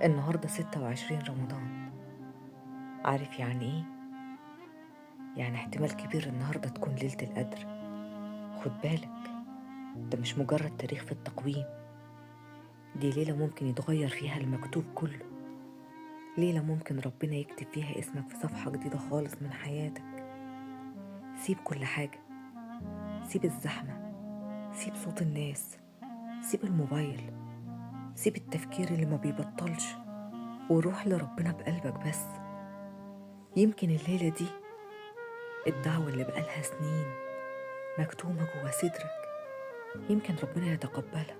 النهاردة 26 رمضان. عارف يعني ايه؟ يعني احتمال كبير النهاردة تكون ليلة القدر. خد بالك، ده مش مجرد تاريخ في التقويم، دي ليلة ممكن يتغير فيها المكتوب كله. ليلة ممكن ربنا يكتب فيها اسمك في صفحة جديدة خالص من حياتك. سيب كل حاجة، سيب الزحمة، سيب صوت الناس، سيب الموبايل، سيب التفكير اللي ما بيبطلش، وروح لربنا بقلبك بس. يمكن الليلة دي الدعوة اللي بقالها سنين مكتومة جوا صدرك، يمكن ربنا يتقبلها.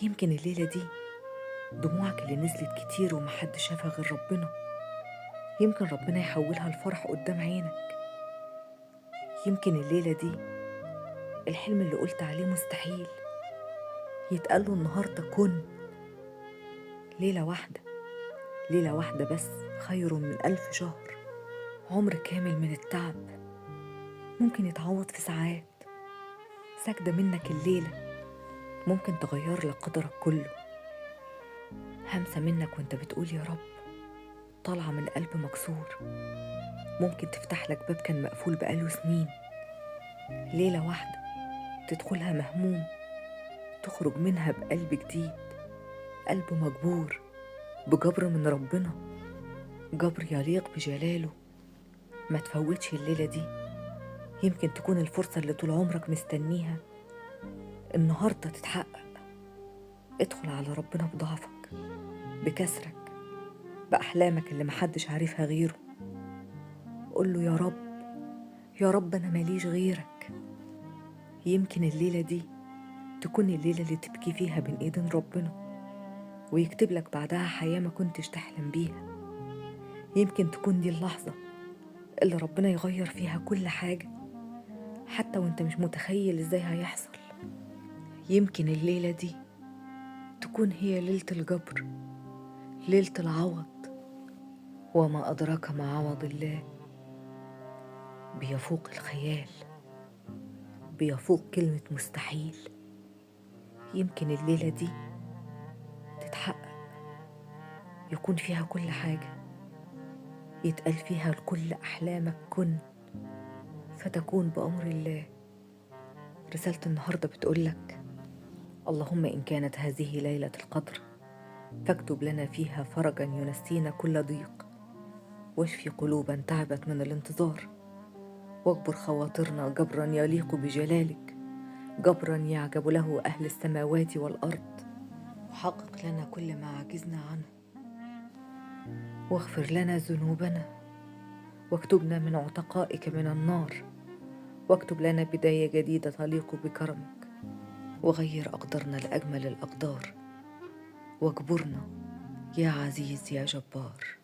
يمكن الليلة دي دموعك اللي نزلت كتير ومحدش شافها غير ربنا، يمكن ربنا يحولها لفرح قدام عينك. يمكن الليلة دي الحلم اللي قلت عليه مستحيل يتقاله النهاردة كن. ليلة واحدة، ليلة واحدة بس خير من 1000 شهر. عمر كامل من التعب ممكن يتعوض في ساعات. سجدة منك الليلة ممكن تغير لك قدرك كله. همسة منك وانت بتقول يا رب طالعة من قلب مكسور ممكن تفتح لك باب كان مقفول بقاله سنين. ليلة واحدة تدخلها مهموم تخرج منها بقلب جديد، قلب مجبور بجبر من ربنا، جبر يليق بجلاله. ما تفوتش الليلة دي، يمكن تكون الفرصة اللي طول عمرك مستنيها النهاردة تتحقق. ادخل على ربنا بضعفك، بكسرك، بأحلامك اللي محدش عارفها غيره. قول له يا رب، يا رب أنا ماليش غيرك. يمكن الليلة دي تكون الليلة اللي تبكي فيها بين إيدين ربنا ويكتب لك بعدها حياة ما كنتش تحلم بيها. يمكن تكون دي اللحظة اللي ربنا يغير فيها كل حاجة حتى وانت مش متخيل ازاي هيحصل. يمكن الليلة دي تكون هي ليلة الجبر، ليلة العوض. وما أدراك ما عوض الله، بيفوق الخيال، بيفوق كلمة مستحيل. يمكن الليلة دي تتحقق، يكون فيها كل حاجة، يتقال فيها لكل أحلامك كن فتكون بأمر الله. رسالة النهاردة بتقولك اللهم إن كانت هذه ليلة القدر فاكتب لنا فيها فرجا ينسينا كل ضيق، واشفي قلوبا تعبت من الانتظار، واجبر خواطرنا جبرا يليق بجلالك، جبرا يعجب له أهل السماوات والأرض، وحقق لنا كل ما عجزنا عنه، واغفر لنا ذنوبنا، واكتبنا من عتقائك من النار، واكتب لنا بداية جديدة تليق بكرمك، وغير أقدارنا لأجمل الأقدار، واجبرنا يا عزيز يا جبار.